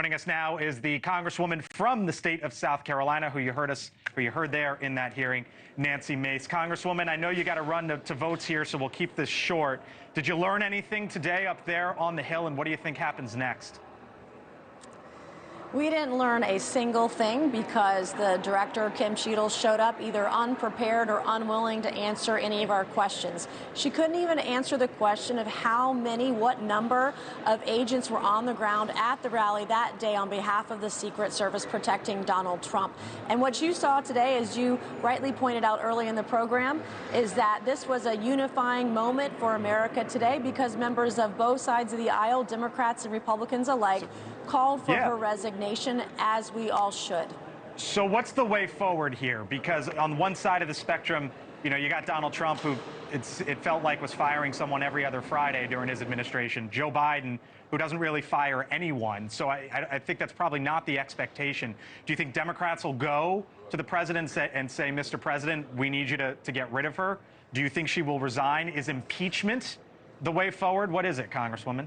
Joining us now is the Congresswoman from the state of South Carolina, who you heard there in that hearing, Nancy Mace. Congresswoman, I know you got to run to votes here, so we'll keep this short. Did you learn anything today up there on the Hill, and what do you think happens next? We didn't learn a single thing because the director, Kim Cheatle, showed up either unprepared or unwilling to answer any of our questions. She couldn't even answer the question of what number of agents were on the ground at the rally that day on behalf of the Secret Service protecting Donald Trump. And what you saw today, as you rightly pointed out early in the program, is that this was a unifying moment for America today because members of both sides of the aisle, Democrats and Republicans alike, called for her resignation, as we all should. So what's the way forward here? Because on one side of the spectrum, you know, you got Donald Trump, who it felt like was firing someone every other Friday during his administration. Joe Biden, who doesn't really fire anyone. So I think that's probably not the expectation. Do you think Democrats will go to the president and say, Mr. President, we need you to get rid of her? Do you think she will resign? Is impeachment the way forward? What is it, Congresswoman?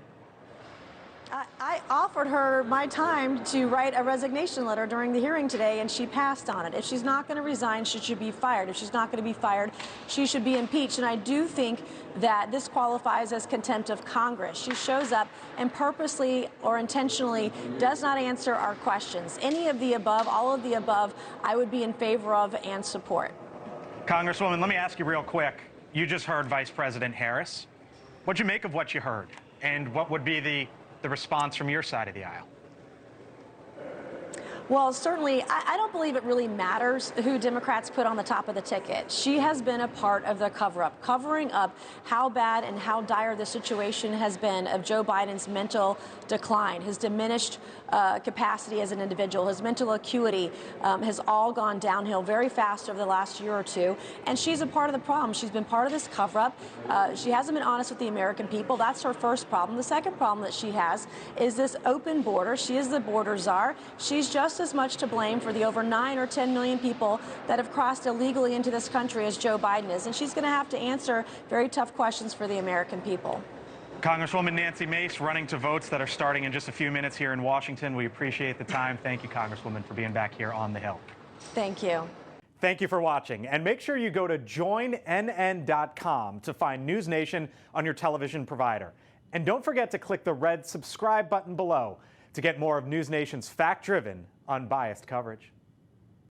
I offered her my time to write a resignation letter during the hearing today, and she passed on it. If she's not going to resign, she should be fired. If she's not going to be fired, she should be impeached. And I do think that this qualifies as contempt of Congress. She shows up and purposely or intentionally does not answer our questions. Any of the above, all of the above, I would be in favor of and support. Congresswoman, let me ask you real quick. You just heard Vice President Harris. What'd you make of what you heard? And what would be the response from your side of the aisle? Well, certainly, I don't believe it really matters who Democrats put on the top of the ticket. She has been a part of the cover-up, covering up how bad and how dire the situation has been of Joe Biden's mental decline, his diminished capacity as an individual, his mental acuity has all gone downhill very fast over the last year or two. And she's a part of the problem. She's been part of this cover-up. She hasn't been honest with the American people. That's her first problem. The second problem that she has is this open border. She is the border czar. She's just as much to blame for the over 9 or 10 million people that have crossed illegally into this country as Joe Biden is. And she's going to have to answer very tough questions for the American people. Congresswoman Nancy Mace, running to votes that are starting in just a few minutes here in Washington. We appreciate the time. Thank you, Congresswoman, for being back here on the Hill. Thank you. Thank you for watching. And make sure you go to joinnn.com to find NewsNation on your television provider. And don't forget to click the red subscribe button below to get more of NewsNation's fact-driven, unbiased coverage.